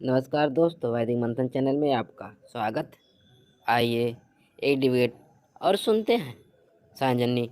नमस्कार दोस्तों, वैदिक मंथन चैनल में आपका स्वागत। आइए एक डिबेट और सुनते हैं सांजनी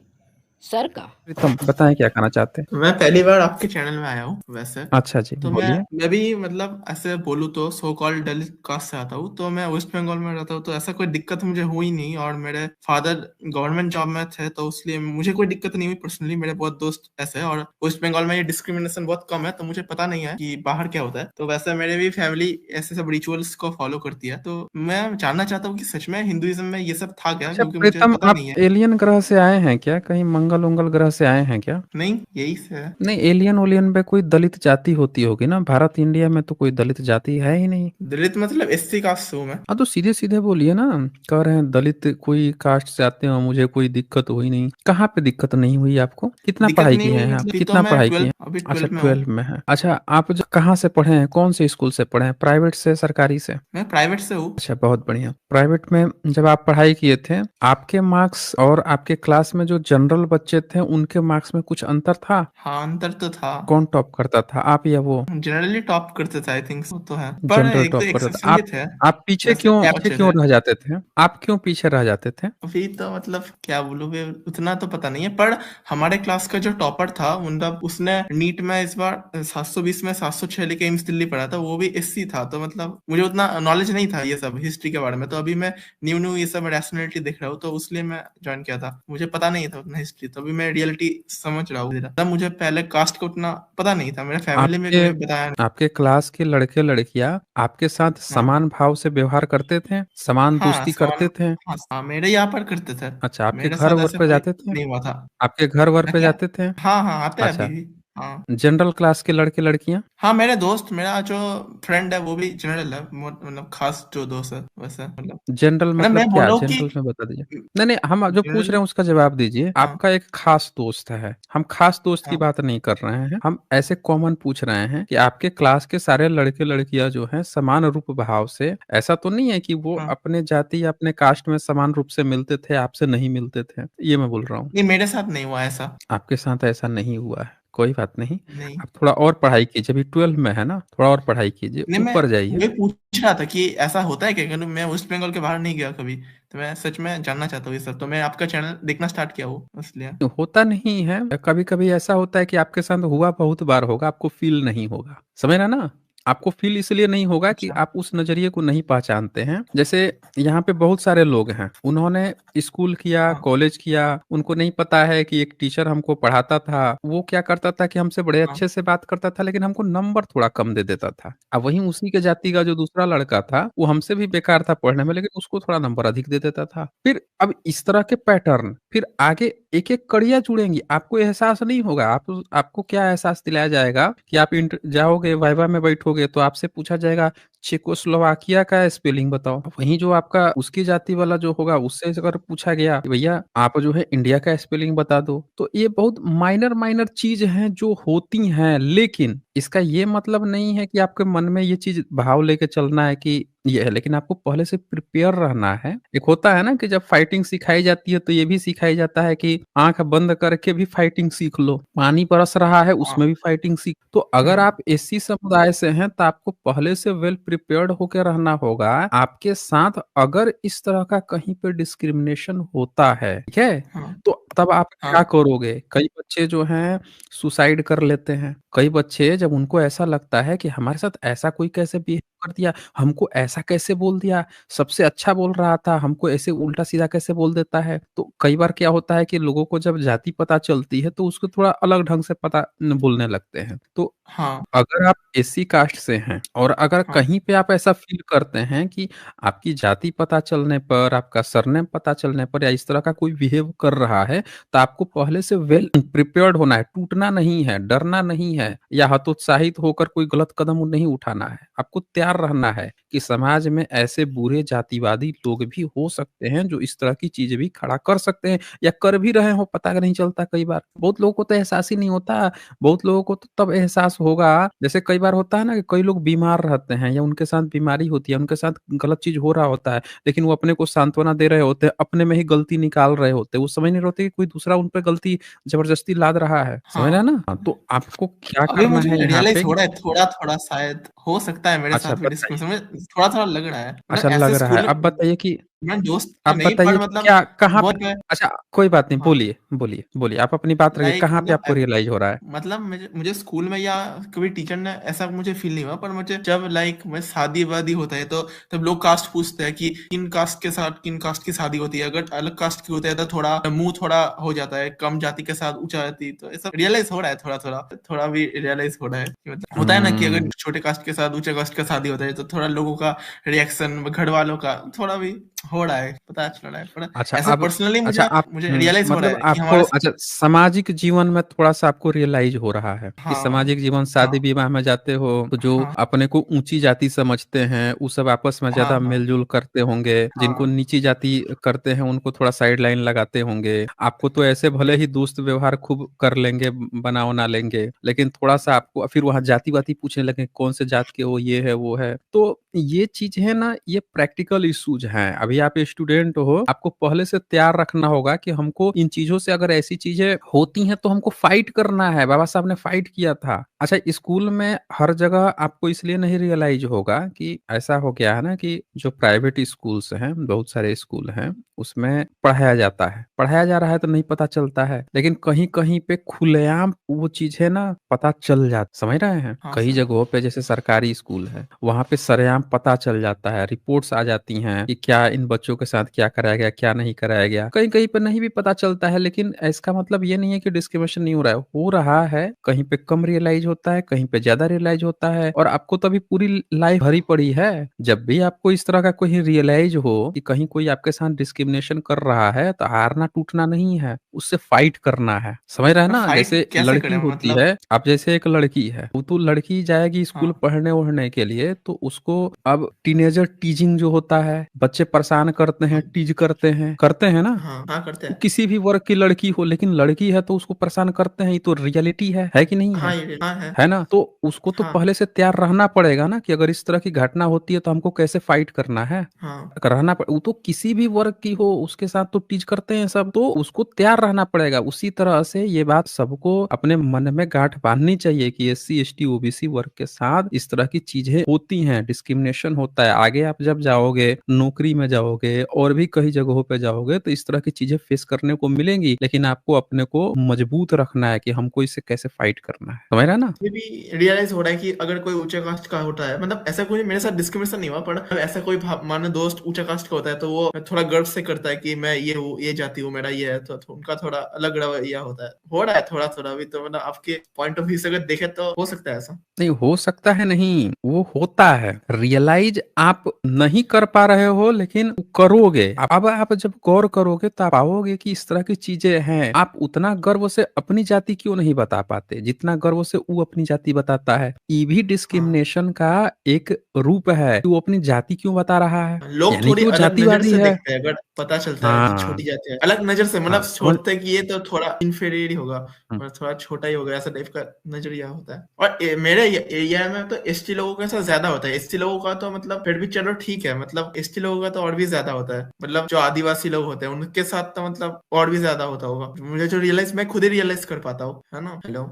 सर का। प्रीतम बताएं क्या कहना चाहते हैं। मैं पहली बार आपके चैनल में आया हूँ वैसे। अच्छा जी, तो मैं बोलिए। मैं भी मतलब ऐसे बोलूँ तो सो कॉल्ड दलित कास्ट से आता हूँ, तो मैं वेस्ट बंगाल में रहता हूँ, तो ऐसा कोई दिक्कत मुझे हुई नहीं। और मेरे फादर गवर्नमेंट जॉब में थे, तो इसलिए मुझे कोई दिक्कत नहीं हुई पर्सनली। मेरे बहुत दोस्त ऐसे हैं, और वेस्ट बंगाल में ये डिस्क्रिमिनेशन बहुत कम है, तो मुझे पता नहीं है कि बाहर क्या होता है। तो वैसे मेरे भी फैमिली ऐसे सब रिचुअल्स को फॉलो करती है, तो मैं जानना चाहता हूँ कि सच में हिंदुइज्म में ये सब था क्या, अच्छा क्योंकि मुझे प्रीतम, पता आप नहीं है। एलियन ग्रह से आए हैं क्या? कहीं मंगल उंगल ग्रह से आए हैं क्या? नहीं, यही से है। नहीं, एलियन ओलियन पे कोई दलित जाति होती होगी ना। भारत इंडिया में तो कोई दलित जाति है ही नहीं। दलित मतलब एससी कास्ट से हूँ मैं। हाँ तो सीधे सीधे बोलिए ना। कह रहे हैं दलित कोई कास्ट से आते हो, मुझे कोई दिक्कत हुई नहीं। कहाँ पे दिक्कत नहीं हुई आपको? कितना दिक्कत पढ़ाई नहीं किए हुई हैं आप? मतलब, अभी तो कितना मैं पढ़ाई किए हैं? 12 अभी अच्छा 12 में हूँ। 12 में है। अच्छा, आप जो कहाँ से पढ़े हैं, कौन से स्कूल से पढ़े हैं, प्राइवेट से सरकारी से? मैं प्राइवेट से हूँ। अच्छा, बहुत बढ़िया। प्राइवेट में जब आप पढ़ाई किए थे, आपके मार्क्स और आपके क्लास में जो जनरल बच्चे थे उनके मार्क्स में कुछ अंतर था? हाँ, अंतर तो था। कौन टॉप करता था, आप या वो? जनरली टॉप करते थे, आई थिंक वो तो है, पर जनरल एक दो टॉप करता था। एक्सेप्शन भी थे। आप पीछे वैसे क्यों क्या पीछे बच्चे क्यों थे। रह जाते थे? आप क्यों पीछे रह जाते थे? अभी तो मतलब क्या बोलूँ, वे उतना तो पता नहीं है, पर हमारे क्लास का जो टॉपर था मतलब उसने नीट में इस बार 720 में 706 लेके एम्स दिल्ली पढ़ा था, वो भी एससी था। तो मतलब मुझे उतना नॉलेज नहीं था ये सब हिस्ट्री के बारे में, तो अभी मैं न्यू न्यू ये सब रैशनैलिटी देख रहा हूँ, तो उसलिए मैं ज्वाइन किया था। मुझे पता नहीं था उतना हिस्ट्री, तो अभी मैं रियलिटी समझ रहा हूँ जरा। तब मुझे पहले कास्ट का उतना पता नहीं था, मेरे फैमिली में आपके कभी बताया नहीं। आपके क्लास के लड़के लड़कियां आपके साथ हाँ, समान भाव से व्यवहार करते थे, समान हाँ, दोस्ती सवाल। करते थे? हाँ, हाँ, मेरे यहाँ पर करते थे। अच्छा, आपके मेरे घर साथ वर ऐसा पे कोई जाते थे? नहीं हुआ था। आपके घर वर पे क्या? जाते थे? हाँ, हाँ, आते हैं अभी अच्छा, भी। हाँ। जनरल क्लास के लड़के लड़कियां? हाँ, मेरे दोस्त, मेरा जो फ्रेंड है वो भी जनरल है, मतलब खास जो दोस्त है वैसे मतलब। जनरल मतलब मतलब मैं बोल क्या? रहा हूँ कि जनरल में बता दीजिए। नहीं नहीं, हम जो पूछ जनरल। रहे हैं उसका जवाब दीजिए। हाँ, आपका एक खास दोस्त है, हम खास दोस्त की हाँ, बात नहीं कर रहे हैं, हम ऐसे कॉमन पूछ रहे हैं कि आपके क्लास के सारे लड़के लड़कियां जो हैं समान रूप भाव से, ऐसा तो नहीं है कि वो हाँ। अपने जाति या अपने कास्ट में समान रूप से मिलते थे, आपसे नहीं मिलते थे? ये मैं बोल रहा हूँ। नहीं, मेरे साथ नहीं हुआ ऐसा। आपके साथ ऐसा नहीं हुआ है, कोई बात नहीं। नहीं। आप थोड़ा और पढ़ाई कीजिए, अभी 12 में है ना, थोड़ा और पढ़ाई कीजिए, नहीं, मैं ऊपर जाइए। वही पूछ रहा था कि ऐसा होता है क्या, क्योंकि मैं वेस्ट बंगाल के बाहर नहीं गया कभी। तो मैं सच में जानना चाहता हूँ ये सब, तो मैं आपका चैनल देखना स्टार्ट किया हूँ इसलिए। होता नहीं है, कभी कभी ऐसा होता है कि आपके साथ हुआ, बहुत बार होगा, आपको फील नहीं होगा, समझ रहे ना? आपको फील इसलिए नहीं होगा कि अच्छा। आप उस नजरिए को नहीं पहचानते हैं। जैसे यहाँ पे बहुत सारे लोग हैं, उन्होंने स्कूल किया, हाँ, कॉलेज किया, उनको नहीं पता है कि एक टीचर हमको पढ़ाता था, वो क्या करता था कि हमसे बड़े हाँ, अच्छे से बात करता था, लेकिन हमको नंबर थोड़ा कम दे देता था। अब वहीं उसी के जाति का जो दूसरा लड़का था, वो हमसे भी बेकार था पढ़ने में, लेकिन उसको थोड़ा नंबर अधिक दे देता था। फिर अब इस तरह के पैटर्न फिर आगे एक एक कड़ियां जुड़ेंगी, आपको एहसास नहीं होगा। आपको क्या एहसास दिलाया जाएगा कि आप जाओगे वाइवा में बैठोगे तो आपसे पूछा जाएगा चेकोस्लोवाकिया का स्पेलिंग बताओ। वहीं जो आपका उसकी जाति वाला जो होगा उससे अगर पूछा गया कि भैया आप जो है इंडिया का स्पेलिंग बता दो, तो ये बहुत माइनर माइनर चीज हैं जो होती हैं, लेकिन इसका ये मतलब नहीं है कि आपके मन में ये चीज भाव लेके चलना है कि ये है। लेकिन आपको पहले से प्रिपेयर रहना है। एक होता है ना कि जब फाइटिंग सिखाई जाती है तो ये भी सिखाया जाता है कि आंख बंद करके भी फाइटिंग सीख लो, पानी बरस रहा है हाँ। उसमें भी फाइटिंग सीख। तो अगर हम्म। आप एससी समुदाय से हैं तो आपको पहले से वेल प्रिपेयर्ड होकर रहना होगा। आपके साथ अगर इस तरह का कहीं पे डिस्क्रिमिनेशन होता है, ठीक है, हाँ, तो तब आप क्या हाँ, करोगे? कई बच्चे जो हैं सुसाइड कर लेते हैं। कई बच्चे जब उनको ऐसा लगता है कि हमारे साथ ऐसा कोई कैसे बिहेव कर दिया, हमको ऐसा कैसे बोल दिया, सबसे अच्छा बोल रहा था, हमको ऐसे उल्टा-सीधा कैसे बोल देता है। तो कई बार क्या होता है कि लोगों को जब जाति पता चलती है तो उसको थोड़ा अलग ढंग से पता बोलने लगते हैं। तो हाँ, अगर आप एससी कास्ट से हैं और अगर हाँ, कहीं पे आप ऐसा फ़ील करते हैं कि आपकी जाति पता चलने पर, आपका सरनेम पता चलने पर या इस तरह का कोई बिहेव कर रहा है, तो आपको पहले से वेल प्रिपेयर्ड होना है, टूटना नहीं है, डरना नहीं है या हतोत्साहित होकर कोई गलत कदम नहीं उठाना है। आपको तैयार रहना है कि समाज में ऐसे बुरे जातिवादी लोग भी हो सकते हैं जो इस तरह की चीज़ें भी खड़ा कर सकते हैं या कर भी रहे हों, पता नहीं चलता कई बार। बहुत लोगों को तो एहसास ही नहीं होता। बहुत लोगों को तो तब एहसास होगा, जैसे कई बार होता है ना कि कई लोग बीमार रहते हैं या उनके साथ बीमारी होती है, उनके साथ गलत चीज़ हो रहा होता है, लेकिन वो अपने को सांत्वना दे रहे होते हैं, अपने में ही गलती निकाल रहे होते हैं। वो समझ नहीं रहे होते कि कोई दूसरा उन पे गलती ज़बरदस्ती लाद रहा है। समझ रहे हाँ। हैं ना? हाँ, तो आपको क्या अभी करना मुझे है यहाँ रियलाइज पे? हो रहा है थोड़ा थोड़ा, शायद हो सकता है मेरे अच्छा, साथ अब फिर बताइए। डिस्क्रिमिनेशन में थोड़ा-थोड़ा लग रहा है। मतलब अच्छा लग ऐसे रहा है। स्कूल अब में बताइए कि मेरा दोस्त था अब नहीं, बताइए पर कि मतलब क्या कहाँ वो पे जो है अच्छा कोई बात नहीं, हाँ। बोलिए, बोलिए, बोलिए। आप अपनी बात रखिए, लाइक कहाँ पे मतलब आपको रियलाइज़ हो रहा है? मतलब मुझे मुझे स्कूल में या कभी टीचर ने ऐसा मुझे फील नहीं हुआ, पर मुझे जब लाइक मैं शादी-वादी होता है तो तब लोग कास्ट पूछते हैं कि किन कास्ट की शादी होती है। अगर अलग कास्ट की होती है तो थोड़ा मुँह थोड़ा हो जाता है, कम जाति के साथ ऊँचा जाति, तो ऐसा रियलाइज़ हो रहा है थोड़ा-थोड़ा। थोड़ा भी रियलाइज़ हो रहा है कि मतलब होता है ना कि अगर हुँ। छोटे कास्ट के साथ ऊँचे कास्ट का शादी होता है तो थोड़ा लोगों का रिएक्शन, घर वालों का थोड़ा भी हो रहा है, पता चल रहा है। पर अच्छा ऐसे अब पर्सनली अच्छा आप मुझे रियलाइज़ हो रहा मतलब है कि आपको हमारे अच्छा सामाजिक जीवन में थोड़ा-सा आपको रियलाइज़ हो रहा है कि हाँ, सामाजिक जीवन हाँ, शादी-विवाह में जाते हो, तो जो हाँ, अपने को ऊँची जाति समझते हैं, वो सब आपस में हाँ, ज़्यादा हाँ, मेल-जोल करते होंगे, जिनको हाँ, नीची जाति करते हैं, उनको थोड़ा साइड लाइन लगाते होंगे। आपको तो ऐसे भले ही दोस्त व्यवहार खूब कर लेंगे, बना-वना लेंगे, लेकिन थोड़ा-सा आपको फिर वहाँ जाति-वाति पूछने लगे, कौन से जात के हो, ये है, वो है। तो ये चीज़ है ना, ये प्रैक्टिकल इश्यूज़ हैं। अभी आप स्टूडेंट हो, आपको पहले से तैयार रखना होगा कि हमको इन चीज़ों से अगर ऐसी चीज़ें होती हैं, तो हमको फाइट करना है। बाबा साहब ने फाइट किया था। अच्छा स्कूल में हर जगह आपको इसलिए नहीं रियलाइज़ होगा कि ऐसा हो गया है ना कि जो प्राइवेट स्कूल्स हैं, बहुत सारे स्कूल हैं, उसमें पढ़ाया जाता है। पढ़ाया जा रहा है तो नहीं पता चलता है, लेकिन कहीं-कहीं पे खुलेआम वो चीज़ें ना पता चल समझ रहे हैं? हाँ कई सर। जगहों पे जैसे सरकारी स्कूल है, वहाँ पे सरेआम पता चल जाता है, रिपोर्ट्स आ जाती हैं कि क्या इन बच्चों के साथ क्या कराया गया, क्या नहीं कराया गया। कहीं-कहीं पे नहीं भी पता चलता है, लेकिन इसका मतलब ये नहीं है कि डिस्क्रिमिनेशन नहीं हो रहा है, हो रहा है। कहीं पे कम रियलाइज़ होता है, कहीं पे ज़्यादा रियलाइज़ होता है और आपको तो अभी पूरी लाइफ़ भरी पड़ी है। जब भी आपको इस तरह का कोई रियलाइज़ हो कि कहीं कोई आपके साथ डिस्क्रिमिनेशन कर रहा है, तो हारना-टूटना नहीं है, उससे फाइट करना है। समझ रहे हैं पर ना? फाइट जैसे कैसे लड़की करें होती मतलब? है, अब जैसे एक लड़की है, वो तो लड़की जाएगी स्कूल हाँ, पढ़ने-वढ़ने के लिए, तो उसको अब टीनेजर टीजिंग जो होता है, बच्चे परेशान करते हैं, हाँ, टीज़ करते हैं ना? हाँ, हाँ करते वो हैं। किसी भी वर्ग की लड़की हो, लेकिन लड़की है तो उसको परेशान करते हैं, ये तो रियलिटी है कि नहीं हाँ, है? ये हाँ है। है ना? तो उसको तो हाँ, पहले से तैयार रहना पड़ेगा ना कि अगर इस तरह की घटना होती है तो हमको कैसे फाइट करना है। हाँ, रहना प वो तो किसी भी वर्ग की हो उसके साथ तो टीज़ करते हैं सब, तो उसको तैयार रहना पड़ेगा। उसी तरह से ये बात सबको अपने मन में गाँठ बाँधनी चाहिए कि एससी, एसटी, ओबीसी वर्ग के साथ इस तरह की चीज़ें होती हैं, डिस्क्रिमिनेशन होता है। आगे आप जब जाओगे, नौकरी में जाओगे और भी कई जगहों पे जाओगे तो इस तरह की चीज़ें फेस करने को मिलेंगी, लेकिन आपको अपने को मजबूत रखना है कि हमको इससे कैसे फाइट करना है। समझ रहे हैं ना? ये भी रियलाइज़ हो रहा है कि अगर कोई ऊँचे कास्ट का होता है, मतलब ऐसा कोई मेरे साथ डिस्क्रिमिनेशन नहीं हुआ, पर ऐसा कोई मानो दोस्त ऊँचा कास्ट का होता है, तो वो थोड़ा गर्व से करता है कि मैं ये हूँ, ये जाति हूँ, मेरा ये है, तो उनका थोड़ा अलग रवैया होता है। हो रहा है थोड़ा-थोड़ा अभी, तो मतलब आपके पॉइंट ऑफ व्यू से अगर देखें तो हो सकता है ऐसा। नहीं, हो सकता है नहीं, वो होता है। रियलाइज़ आप नहीं कर पा रहे हो लेकिन करोगे। अब आप जब गौर करोगे तो आप पाओगे कि इस तरह की चीज़ें हैं। आप उतना गर्व से अपनी जाति क्यों नहीं बता पाते, जितना गर्व से वो अपनी जाति बताता है। ये भी हाँ। डिस्क्रिमिनेशन का एक रूप है कि वो अपनी जाति क्यों बता रहा है। लोग यानी थोड़ी कि वो अलग नज़र जातिवादी से है। देखते हैं, अगर पता चलता है कि हाँ, छोटी जाति है। अलग नज़र से मतलब हाँ, सोचते हैं कि ये तो थोड़ा इन्फीरियर ही होगा, हुँ। और थोड़ा छोटा ही होगा, ऐसा टाइप का नज़रिया होता है। और मेरे एरिया में तो एसटी लोगों के साथ ज़्यादा होता है। एसटी लोगों का तो मतलब फिर भी चलो ठीक है, मतलब एसटी लोगों का तो और भी ज़्यादा होता है। मतलब जो आदिवासी लोग होते हैं, उनके साथ तो मतलब और भी ज़्यादा होता होगा। मुझे जो रियलाइज़ मैं खुद ही रियलाइज़ कर पाता हूँ, है ना? हेलो?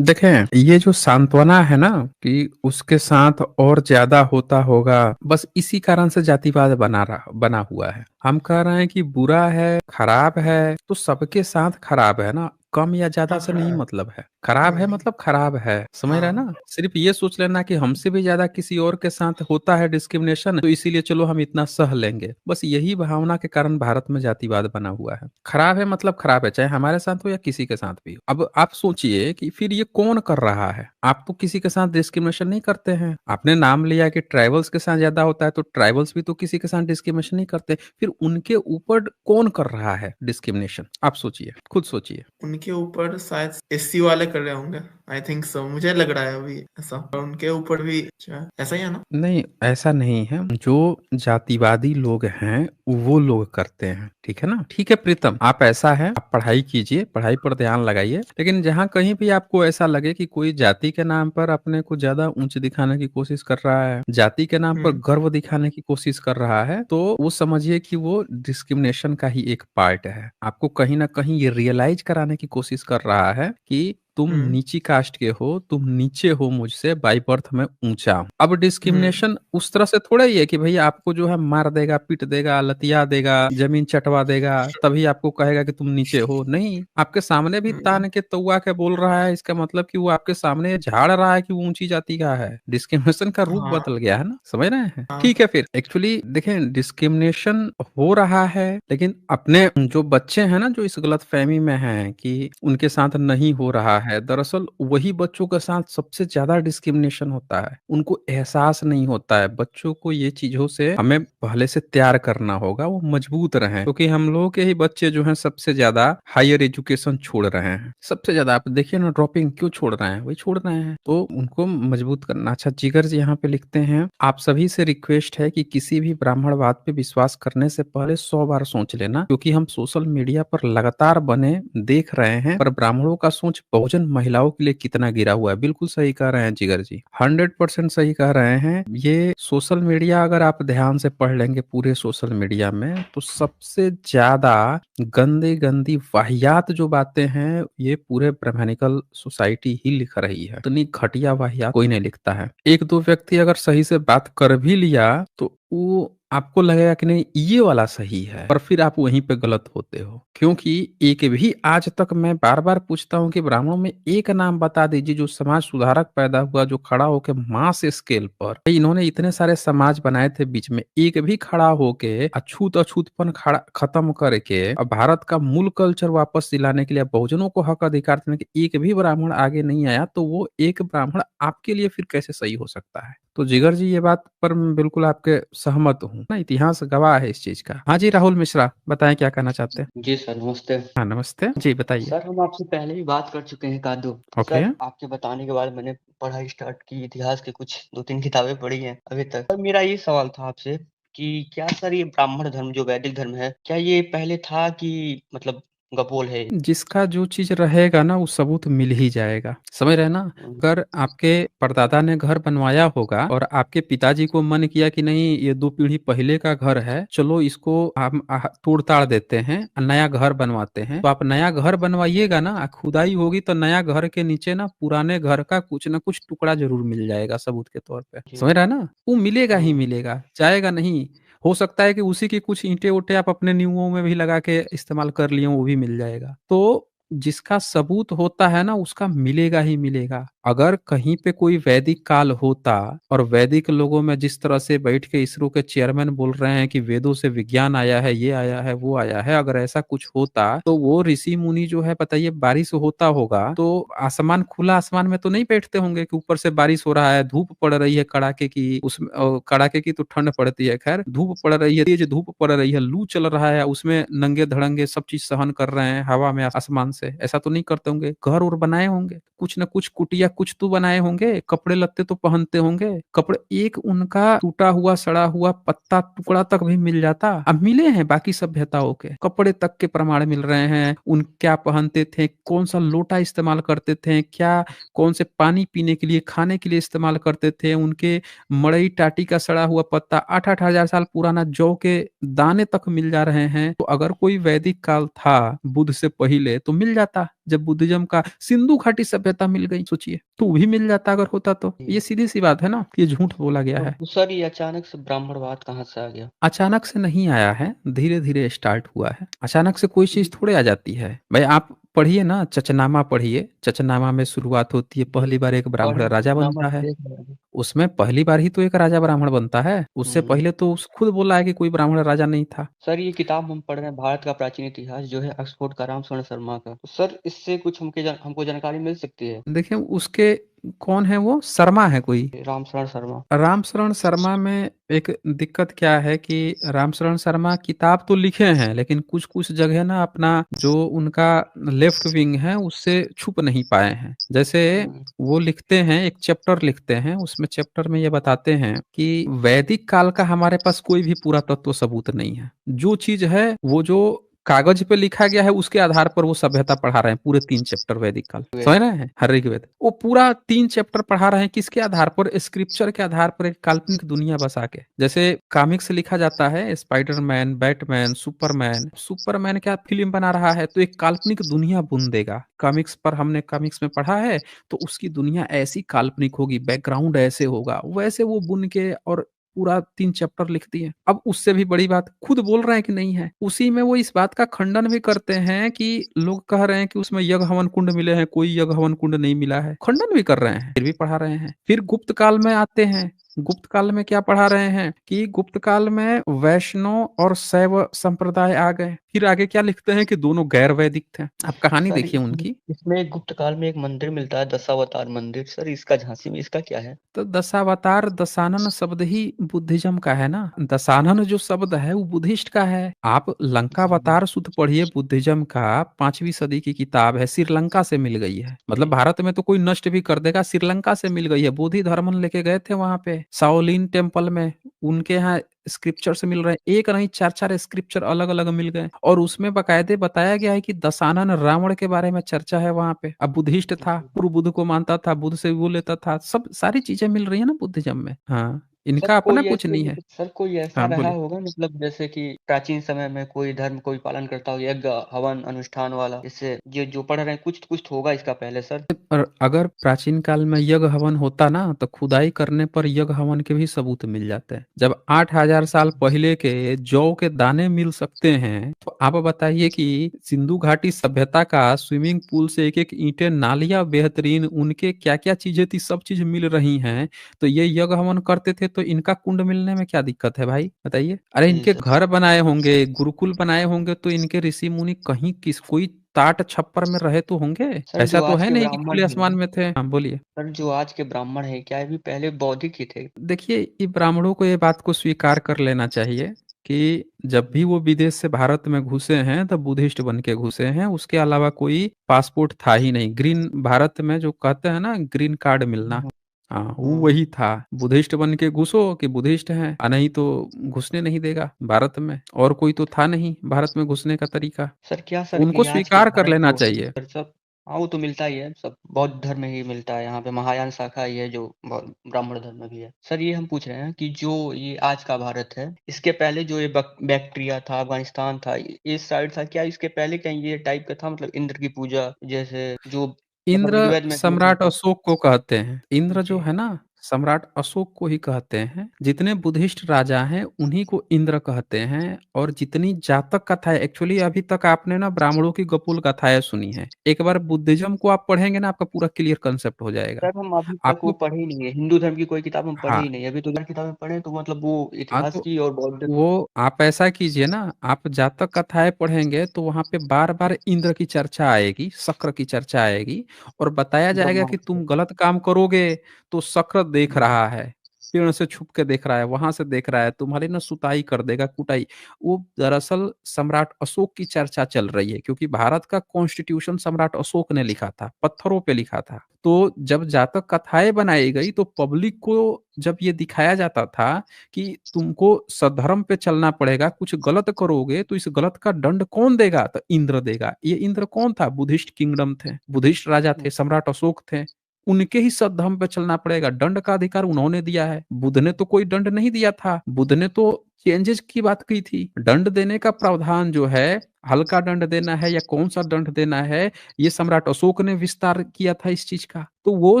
देखें, ये जो सांत्वना है ना कि उसके साथ और ज़्यादा होता होगा, बस इसी कारण से जातिवाद बना हुआ है। हम कह रहे हैं कि बुरा है, खराब है, तो सबके साथ खराब है ना, कम या ज़्यादा हाँ, से खड़ा नहीं है। मतलब है। खराब है नहीं। मतलब खराब है, समझ रहे हैं हाँ। ना? सिर्फ़ ये सोच लेना कि हमसे भी ज़्यादा किसी और के साथ होता है डिस्क्रिमिनेशन, तो इसीलिए चलो हम इतना सह लेंगे। बस यही भावना के कारण भारत में जातिवाद बना हुआ है। खराब है मतलब खराब है, चाहे हमारे साथ हो या किसी के साथ भी हो। अब आप सोचिए कि फिर ये कौन कर रहा है? आप तो किसी के साथ डिस्क्रिमिनेशन नहीं करते हैं। आपने नाम लिया कि ट्राइबल्स के साथ ज़्यादा होता है, तो ट्राइबल्स भी तो किसी के साथ डिस्क्रिमिनेशन नहीं करते। फिर उनके ऊपर कौन कर रहा है डिस्क्रिमिनेशन? आप सोचिए, खुद सोचिए। उनके ऊपर शायद एससी वाले कर रहे होंगे। आई थिंक सो, मुझे लग रहा है अभी ऐसा। और उनके ऊपर भी ऐसा ही है ना? नहीं, ऐसा नहीं है। जो जातिवादी लोग हैं, वो लोग करते हैं, ठीक है ना? ठीक है प्रीतम, आप ऐसा है, आप पढ़ाई कीजिए, पढ़ाई पर ध्यान लगाइए, लेकिन जहाँ कहीं भी आपको ऐसा लगे कि कोई जाति के नाम पर अपने को ज़्यादा ऊँच दिखाने की कोशिश कर रहा है, जाति के नाम पर हुँ। गर्व दिखाने की कोशिश कर रहा है, तो वो समझिए कि वो डिस्क्रिमिनेशन का ही एक पार्ट है। आपको कहीं न कहीं ये रियलाइज़ कराने की कोशिश कर रहा है कि तुम हम्म नीची कास्ट के हो, तुम नीचे हो मुझसे, बाय बर्थ मैं ऊंचा हूं। अब डिस्क्रिमिनेशन उस तरह से थोड़ा ही है कि भाई आपको जो है मार देगा, पीट देगा, लतिया देगा, जमीन चटवा देगा, तभी आपको कहेगा कि तुम नीचे हो। नहीं, आपके सामने भी तान के तौआ के बोल रहा है, इसका मतलब कि वो आपके सामने झाड़ रहा है कि वो ऊंची जाति का है। डिस्क्रिमिनेशन का रूप हाँ बदल गया है ना, समझ रहे हैं? हाँ ठीक है, फिर एक्चुअली देखें, डिस्क्रिमिनेशन हो रहा है, लेकिन अपने जो बच्चे हैं ना, जो इस गलतफहमी में हैं कि उनके साथ नहीं हो रहा है, दरअसल वही बच्चों के साथ सबसे ज्यादा डिस्क्रिमिनेशन होता है। उनको एहसास नहीं होता है। बच्चों को ये चीजों से हमें पहले से तैयार करना होगा, वो मजबूत रहें, क्योंकि हम लोगों के ही बच्चे जो हैं सबसे ज्यादा हायर एजुकेशन छोड़ रहे हैं। सबसे ज्यादा आप देखिए ना, ड्रॉपिंग क्यों छोड़ रहे हैं, वही छोड़ रहे हैं, तो उनको मजबूत करना। अच्छा, जिगर जी यहाँ पे लिखते हैं, आप सभी से रिक्वेस्ट है कि किसी भी ब्राह्मण बात पे विश्वास करने से पहले 100 बार सोच लेना, क्योंकि हम सोशल मीडिया पर लगातार बने देख रहे हैं, पर ब्राह्मणों का सोच बहुजन महिलाओं के लिए कितना गिरा हुआ है। बिल्कुल सही कह रहे हैं जिगर जी, 100% सही कह रहे हैं। ये सोशल मीडिया अगर आप ध्यान से पढ़ लेंगे पूरे सोशल मीडिया में, तो सबसे ज्यादा गंदी गंदी वाहियात जो बातें हैं, ये पूरे ब्राह्मणिकल सोसाइटी ही लिख रही है। इतनी घटिया वाहियात कोई नहीं लिखता है। एक दो व्यक्ति अगर सही से बात कर भी लिया तो वो आपको लगेगा कि नहीं ये वाला सही है, पर फिर आप वहीं पे गलत होते हो। क्योंकि एक भी, आज तक मैं बार बार पूछता हूँ कि ब्राह्मणों में एक नाम बता दीजिए जो समाज सुधारक पैदा हुआ, जो खड़ा होके मास स्केल पर, इन्होंने इतने सारे समाज बनाए थे बीच में, एक भी खड़ा होके अछूत अछूतपन खड़ा खत्म करके अब भारत का मूल कल्चर वापस दिलाने के लिए, बहुजनों को हक अधिकार देने के एक भी ब्राह्मण आगे नहीं आया, तो वो एक ब्राह्मण आपके लिए फिर कैसे सही हो सकता है? तो जिगर जी, ये बात पर मैं बिल्कुल आपके सहमत हूँ ना, इतिहास गवाह है इस चीज का। हाँ जी, राहुल मिश्रा बताएं क्या कहना चाहते हैं? जी सर, नमस्ते। हाँ नमस्ते जी, बताइए। सर, हम आपसे पहले भी बात कर चुके हैं कादो। ओके। सर, आपके बताने के बाद मैंने पढ़ाई स्टार्ट की, इतिहास की कुछ 2-3 किताबें पढ़ी हैं अभी तक। सर, मेरा ये सवाल था आपसे कि क्या सर ये ब्राह्मण धर्म जो वैदिक धर्म है, क्या ये पहले था कि मतलब गपोल है? जिसका जो चीज रहेगा ना, वो सबूत मिल ही जाएगा, समझ रहे हैं ना। अगर आपके परदादा ने घर बनवाया होगा और आपके पिताजी को मन किया कि नहीं ये 2 पीढ़ी पहले का घर है, चलो इसको हम तोड़ ताड़ देते हैं, नया घर बनवाते हैं, तो आप नया घर बनवाइएगा ना, खुदाई होगी तो नया घर के नीचे ना पुराने घर का कुछ ना कुछ टुकड़ा जरूर मिल जाएगा सबूत के तौर पे, जी। समझ रहे हैं ना। वो मिलेगा ही हाँ। मिलेगा, जाएगा नहीं। हो सकता है कि उसी की कुछ ईंटे उटे आप अपने नींवों में भी लगा के इस्तेमाल कर लिए, वो भी मिल जाएगा। तो जिसका सबूत होता है ना, उसका मिलेगा ही मिलेगा। अगर कहीं पे कोई वैदिक काल होता और वैदिक लोगों में जिस तरह से बैठ के इसरो के चेयरमैन बोल रहे हैं कि वेदों से विज्ञान आया है, ये आया है, वो आया है, अगर ऐसा कुछ होता तो वो ऋषि मुनि जो है, बताइए, बारिश होता होगा तो आसमान, खुला आसमान में तो नहीं बैठते होंगे कि ऊपर से बारिश हो रहा है, धूप पड़ रही है कड़ाके की, उसमें कड़ाके की तो ठंड पड़ती है, खैर धूप पड़ रही है, तेज धूप पड़ रही है, लू चल रहा है, उसमें नंगे धड़ंगे सब चीज सहन कर रहे हैं हवा में, आसमान से। ऐसा तो नहीं करते होंगे, घर और बनाए होंगे, कुछ न कुछ कुटिया कुछ तो बनाए होंगे, कपड़े लत्ते तो पहनते होंगे। कपड़े, एक उनका टूटा हुआ सड़ा हुआ पत्ता टुकड़ा तक भी मिल जाता। अब मिले हैं बाकी सभ्यताओं के कपड़े तक के प्रमाण मिल रहे हैं, उन क्या पहनते थे, कौन सा लोटा इस्तेमाल करते थे, क्या कौन से पानी पीने के लिए, खाने के लिए इस्तेमाल करते थे, उनके मड़ई टाटी का सड़ा हुआ पत्ता, 8-8 हजार साल पुराना जौ के दाने तक मिल जा रहे हैं। तो अगर कोई वैदिक काल था बुद्ध से पहले तो मिल जाता, जब बुद्धिज्म का सिंधु घाटी सभ्यता मिल गई, सोचिए, तो भी मिल जाता अगर होता तो। ये सीधी सी बात है ना, ये झूठ बोला गया है। तो सर, ये अचानक से ब्राह्मणवाद कहाँ से आ गया? अचानक से नहीं आया है, धीरे धीरे स्टार्ट हुआ है। अचानक से कोई चीज थोड़े आ जाती है भाई। आप पढ़िए ना, चचनामा पढ़िए, चचनामा में शुरुआत होती है, पहली बार एक ब्राह्मण और राजा नामा बनता है। देख रहे हैं। उसमें पहली बार ही तो एक राजा ब्राह्मण बनता है, उससे पहले तो खुद बोला है कि कोई ब्राह्मण राजा नहीं था। सर, ये किताब हम पढ़ रहे हैं, भारत का प्राचीन इतिहास, जो है ऑक्सफोर्ड का रामशरण शर्मा का। तो सर, इससे कुछ हमको जानकारी मिल सकती है? देखिए उसके, कौन है वो, शर्मा है कोई, रामशरण शर्मा। रामशरण शर्मा में एक दिक्कत क्या है कि रामशरण शर्मा किताब तो लिखे हैं, लेकिन कुछ कुछ जगह ना अपना जो उनका लेफ्ट विंग है उससे छुप नहीं पाए हैं। जैसे हम्म, वो लिखते हैं, एक चैप्टर लिखते हैं, उसमें चैप्टर में ये बताते हैं कि वैदिक काल का हमारे पास कोई भी पुरातत्व सबूत नहीं है। जो चीज है वो जो कागज पे लिखा गया है उसके आधार पर वो सभ्यता पढ़ा रहे हैं, पूरे 3 चैप्टर वैदिक काल, समझ रहे हैं? हर ऋग्वेद वो पूरा 3 चैप्टर पढ़ा रहे हैं, किसके आधार पर? स्क्रिप्चर के आधार पर, एक काल्पनिक दुनिया बसा के। जैसे कॉमिक्स लिखा जाता है, स्पाइडरमैन, बैटमैन, सुपरमैन। सुपरमैन क्या फिल्म बना रहा है तो एक काल्पनिक दुनिया बुन देगा। कॉमिक्स पर हमने कॉमिक्स में पढ़ा है तो उसकी दुनिया ऐसी काल्पनिक होगी, बैकग्राउंड ऐसे होगा, वैसे वो बुन के और पूरा 3 चैप्टर लिख दिए। अब उससे भी बड़ी बात खुद बोल रहे हैं कि नहीं है। उसी में वो इस बात का खंडन भी करते हैं कि लोग कह रहे हैं कि उसमें यज्ञ हवन कुंड मिले हैं, कोई यज्ञ हवन कुंड नहीं मिला है। खंडन भी कर रहे हैं, फिर भी पढ़ा रहे हैं। फिर गुप्त काल में आते हैं। गुप्त काल में क्या पढ़ा रहे हैं कि गुप्त काल में वैष्णव और शैव संप्रदाय आ गए। फिर आगे क्या लिखते हैं कि दोनों गैर वैदिक थे। आप कहानी सर देखिए इसमें उनकी। इसमें गुप्त काल में एक मंदिर मिलता है, दशावतार मंदिर। सर इसका झांसी में इसका क्या है? तो दशावतार, दशानन शब्द ही बुद्धिज्म का है ना। दशानन जो शब्द है वो बुद्धिस्ट का है। आप लंकावतार सुत पढ़िए, बुद्धिज्म का 5वीं सदी की किताब है, श्रीलंका से मिल गई है। मतलब भारत में तो कोई नष्ट भी कर देगा, श्रीलंका से मिल गई है। बोधि धर्मन लेके गए थे वहां पे साओलिन टेम्पल में, उनके यहाँ स्क्रिप्चर से मिल रहे हैं। एक नहीं, 4 स्क्रिप्चर अलग अलग मिल गए और उसमें बकायदे बताया गया है कि दशानन रावण के बारे में चर्चा है वहां पे। अब बुद्धिस्ट था, पूर्व बुद्ध को मानता था, बुद्ध से वो लेता था, सब सारी चीजें मिल रही है ना बुद्धिज्म में। हाँ, सर इनका अपना कोई कुछ नहीं है। कोई ऐसा हाँ रहा बोलिए। होगा, मतलब जैसे कि प्राचीन समय में कोई धर्म कोई पालन करता हो, यज्ञ हवन अनुष्ठान वाला, इससे जो जो पढ़ रहे हैं कुछ तो होगा इसका पहले सर। और अगर प्राचीन काल में यज्ञ हवन होता ना तो खुदाई करने पर यज्ञ हवन के भी सबूत मिल जाते हैं। जब 8,000 साल पहले के जौ के दाने मिल सकते हैं तो आप बताइए कि सिंधु घाटी सभ्यता का स्विमिंग पूल से एक एक ईंटें, नालियां बेहतरीन, उनके क्या क्या चीजें थी, सब चीज मिल रही हैं। तो ये यज्ञ हवन करते थे तो इनका कुंड मिलने में क्या दिक्कत है भाई, बताइए? अरे जी इनके सर। घर बनाए होंगे, गुरुकुल बनाए होंगे तो इनके ऋषि मुनि कहीं किस कोई टाट छप्पर में रहे तो होंगे। सर ऐसा जो तो आज है के नहीं कि ब्राह्मण खुले हैं आसमान में थे। हाँ बोलिए। सर जो आज के ब्राह्मण है, क्या ये भी पहले बौद्धिक ही थे? देखिए, ये ब्राह्मणों को ये बात को स्वीकार कर लेना चाहिए कि जब भी वो विदेश से भारत में घुसे हैं तो बुद्धिस्ट बन के घुसे हैं। उसके अलावा कोई पासपोर्ट था ही नहीं। ग्रीन, भारत में जो कहते हैं ना ग्रीन कार्ड मिलना, हाँ वो वही था। बुद्धिस्ट बन के घुसो कि बुद्धिस्ट हैं, नहीं तो घुसने नहीं देगा भारत में। और कोई तो था नहीं भारत में घुसने का तरीका। सर क्या सर उनको कि आज के स्वीकार कर भारत लेना को चाहिए। सर सब, हाँ वो तो मिलता ही है, सब बौद्ध धर्म में ही मिलता है। यहाँ पे महायान शाखा ही है जो ब्राह्मण धर्म में भी है। सर ये हम पूछ रहे हैं कि जो ये आज का भारत है, इसके पहले जो ये बैक्ट्रिया था, अफगानिस्तान था, ये साइड था, क्या इसके पहले कहीं ये टाइप का था? मतलब इंद्र की पूजा जैसे जो मतलब इंद्र ऋग्वेद में जो सम्राट अशोक को कहते हैं। इंद्र जो जी है ना, सम्राट अशोक को ही कहते हैं। जितने बुद्धिस्ट राजा हैं उन्हीं को इंद्र कहते हैं। और जितनी जातक कथाएं, एक्चुअली अभी तक आपने ना ब्राह्मणों की गपुल कथाएं सुनी है, एक बार बुद्धिज्म को आप पढ़ेंगे ना आपका पूरा क्लियर कंसेप्ट हो जाएगा सर हम अभी तक वो आपको। पढ़े ही नहीं है, हिंदू धर्म की कोई किताब हम पढ़े हाँ। ही नहीं है। अभी तो अगर किताबें पढ़े तो मतलब वो हाँ इतिहास तो की और बौद्ध। वो आप ऐसा कीजिए ना, आप जातक कथाएं पढ़ेंगे तो वहां पे बार बार इंद्र की चर्चा आएगी, शक्र की चर्चा आएगी और बताया जाएगा ब्रह्मा कि तुम गलत काम करोगे तो शक्र देख रहा है, पेड़ से छुप के देख रहा है, वहां से देख रहा है, तुम्हारी ना सुताई कर देगा, कुटाई। वो दरअसल सम्राट अशोक की चर्चा चल रही है, क्योंकि भारत का कॉन्स्टिट्यूशन सम्राट अशोक ने लिखा था, पत्थरों पे लिखा था। तो जब जातक कथाएं बनाई गई तो पब्लिक को जब ये दिखाया जाता था कि तुमको सधर्म पे चलना पड़ेगा, कुछ गलत करोगे तो इस गलत का दंड कौन देगा? तो इंद्र देगा। ये इंद्र कौन था? बुद्धिस्ट किंगडम थे, बुद्धिस्ट राजा थे, सम्राट अशोक थे। उनके ही सद्धर्म पे चलना पड़ेगा, दंड का अधिकार उन्होंने दिया है। बुद्ध ने तो कोई दंड नहीं दिया था, बुद्ध ने तो चेंजेस की बात की थी। दंड देने का प्रावधान जो है, हल्का दंड देना है या कौन सा दंड देना है, ये सम्राट अशोक ने विस्तार किया था इस चीज का। तो वो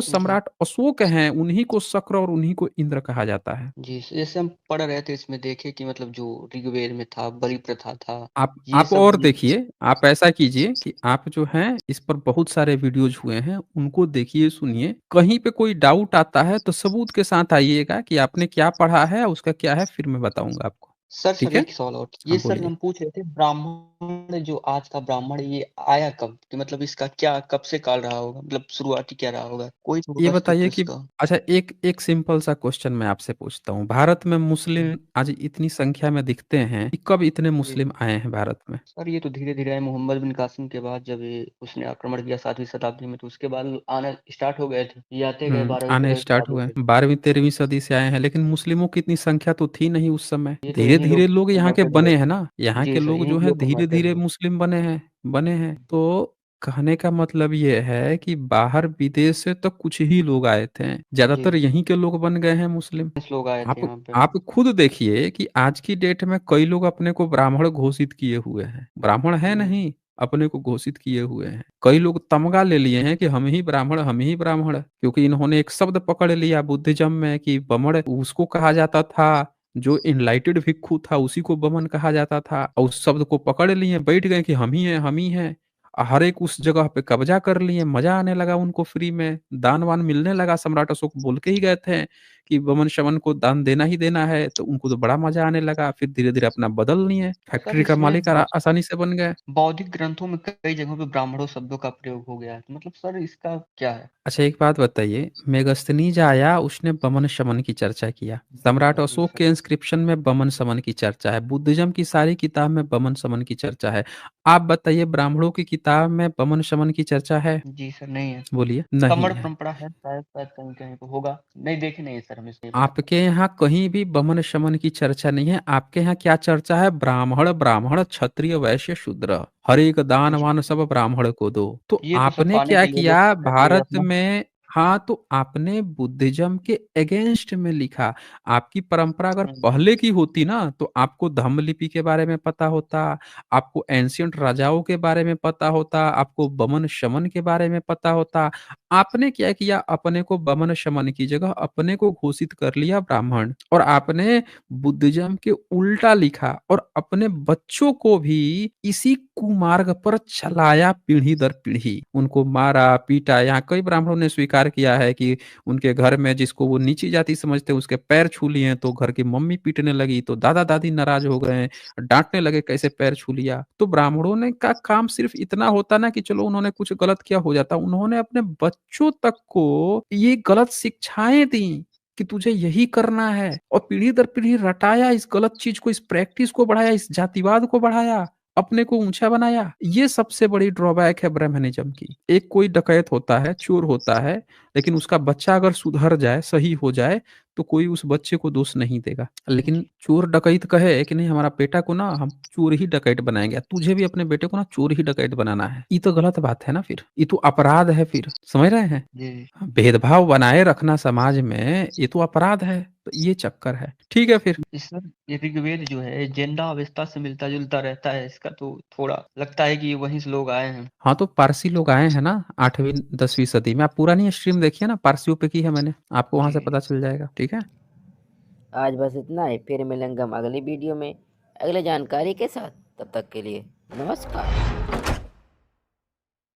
जी सम्राट अशोक हैं, उन्हीं को शक्र और उन्हीं को इंद्र कहा जाता है। जी, जैसे हम पढ़ रहे थे इसमें देखे कि मतलब जो ऋग्वेद में था, बलि प्रथा था, आप ये आप सब और देखिए, आप ऐसा कीजिए कि आप जो हैं इस पर बहुत सारे वीडियोज हुए हैं, उनको देखिए, सुनिए। कहीं पे कोई डाउट आता है तो सबूत के साथ आइएगा कि आपने क्या पढ़ा है, उसका क्या है, फिर मैं बताऊंगा आपको। सर ठीक है? एक सवाल और, ये हाँ सर बोलिए। हम पूछ रहे थे, ब्राह्मण जो आज का ब्राह्मण ये आया कब, कि मतलब इसका क्या कब से काल रहा होगा, मतलब शुरुआती क्या रहा होगा, कोई तो ये होगा अस्तित्व बताइए कि इसका? अच्छा, एक एक सिंपल सा क्वेश्चन मैं आपसे पूछता हूँ। भारत में मुस्लिम आज इतनी संख्या में दिखते हैं कि कब इतने जी मुस्लिम आए हैं भारत में? सर ये तो धीरे धीरे मोहम्मद बिन कासिम के बाद, जब ये उसने आक्रमण किया 7वीं शताब्दी में, तो उसके बाद आना स्टार्ट हो गए थे, ये आते गए 12वीं आने 13वीं स्टार्ट शताब्दी हुए, से। 12वीं 13वीं सदी से आए हैं, लेकिन मुस्लिमों की इतनी संख्या तो थी नहीं उस समय। ये तो धीरे धीरे-धीरे लोग यहाँ के कन्वर्टेड बने हुए। हैं ना, यहाँ जी के सर, लोग यहीं जो के हैं लोग कन्वर्टेड धीरे-धीरे हुए। मुस्लिम बने हैं। तो कहने का मतलब ये है कि बाहर विदेश से तो कुछ ही लोग आए थे, जी, ज़्यादातर यहीं के लोग बन गए हैं मुस्लिम। कुछ लोग आए थे आप यहाँ पे। आप खुद देखिए कि आज की डेट में कई लोग अपने को ब्राह्मण घोषित किए हुए हैं। ब्राह्मण है नहीं, अपने को घोषित किए हुए हैं। कई लोग तमगा ले लिए हैं कि हम ही ब्राह्मण, क्योंकि इन्होंने एक शब्द पकड़ लिया बुद्धिज्म में कि बमण उसको कहा जाता था, जो एनलाइटेड भिक्षु था उसी को बमन कहा जाता था, और उस शब्द को पकड़ लिए, बैठ गए कि हम ही हैं। हर एक उस जगह पे कब्जा कर लिए, मजा आने लगा उनको, फ्री में दान वान मिलने लगा। सम्राट अशोक बोल के ही गए थे कि बमन शमन को दान देना ही देना है, तो उनको तो बड़ा मजा आने लगा। फिर धीरे धीरे अपना बदल लिए, सर फैक्ट्री का इसमें मालिक आसानी से बन गए। बौद्धिक ग्रंथों में कई जगहों पे ब्राह्मणों शब्दों का प्रयोग हो गया है। तो मतलब सर इसका क्या है? अच्छा एक बात बताइए, मेगस्थनीज आया, उसने बमन शमन की चर्चा किया। सम्राट जी अशोक सर। के इंस्क्रिप्शन में बमन शमन की चर्चा है। बुद्धिज्म की सारी किताब में बमन शमन की चर्चा है। आप बताइए ब्राह्मणों की किताब में बमन शमन की चर्चा है? जी सर, नहीं है। बोलिए, नहीं कमड़ है। परंपरा है शायद शायद कहीं-कहीं पे होगा। नहीं देखे नहीं है सर हम इसलिए बता आपके यहाँ कहीं भी बमन शमन की चर्चा नहीं है। आपके यहाँ क्या चर्चा है? ब्राह्मण ब्राह्मण क्षत्रिय वैश्य शूद्र, हर एक दान जी। वान सब ब्राह्मण को दो। तो ये तो सर आपने पाने क्या के लिए लोग किया करते हैं भारत अपना। में? हाँ, तो आपने बुद्धिज्म के अगेंस्ट में लिखा। आपकी परंपरा अगर हुँ, पहले की होती ना, तो आपको धम्मलिपि के बारे में पता होता, आपको एंशिएंट राजाओं के बारे में पता होता, आपको बमन शमन के बारे में पता होता। आपने क्या किया? अपने को बमन शमन की जगह अपने को घोषित कर लिया ब्राह्मण, और आपने बुद्धिज्म के उल्टा लिखा, और अपने बच्चों को भी इसी कुमार्ग पर चलाया, पीढ़ी दर पीढ़ी उनको मारा पीटा। यहाँ कई ब्राह्मणों ने स्वीकार किया है कि उनके घर में जिसको वो नीची जाति समझते उसके पैर छू लिए, तो घर की मम्मी पीटने लगी, तो दादा दादी नाराज हो गए, डांटने लगे कैसे पैर छू लिया। तो ब्राह्मणों ने का काम सिर्फ इतना होता ना कि चलो उन्होंने कुछ गलत किया हो जाता, उन्होंने अपने बच्चों तक को ये गलत शिक्षाएं दी कि तुझे यही करना है, और पीढ़ी दर पीढ़ी रटाया इस गलत चीज को, इस प्रैक्टिस को बढ़ाया, इस जातिवाद को बढ़ाया, अपने को ऊंचा बनाया। ये सबसे बड़ी ड्रॉबैक है ब्राह्मणिज्म की। एक कोई डकैत होता है, चोर होता है, लेकिन उसका बच्चा अगर सुधर जाए, सही हो जाए, तो कोई उस बच्चे को दोष नहीं देगा। लेकिन चोर डकैत कहे कि नहीं हमारा बेटा को ना हम चोर ही डकैत बनाएंगे, तुझे भी अपने बेटे को ना चोर ही डकैत बनाना है, ये तो गलत बात है ना। फिर ये तो अपराध है, फिर समझ रहे हैं? जी। भेदभाव बनाए रखना समाज में, ये तो अपराध है। तो ये चक्कर है। ठीक है फिर। सर ये ऋग्वेद जो है जेंडा अवस्था से मिलता-जुलता रहता है। इसका तो थोड़ा लगता है कि वहीं से लोग आए हैं। हाँ, तो पारसी लोग आए हैं ना 8वीं 10वीं सदी में। आप पुरानी स्ट्रीम देखिए ना, पारसियों पे की है मैंने, आपको वहां से जी। पता चल जाएगा। ठीक है। आज बस इतना ही, फिर मिलेंगे हम अगली वीडियो में अगले जानकारी के साथ। तब तक के लिए नमस्कार।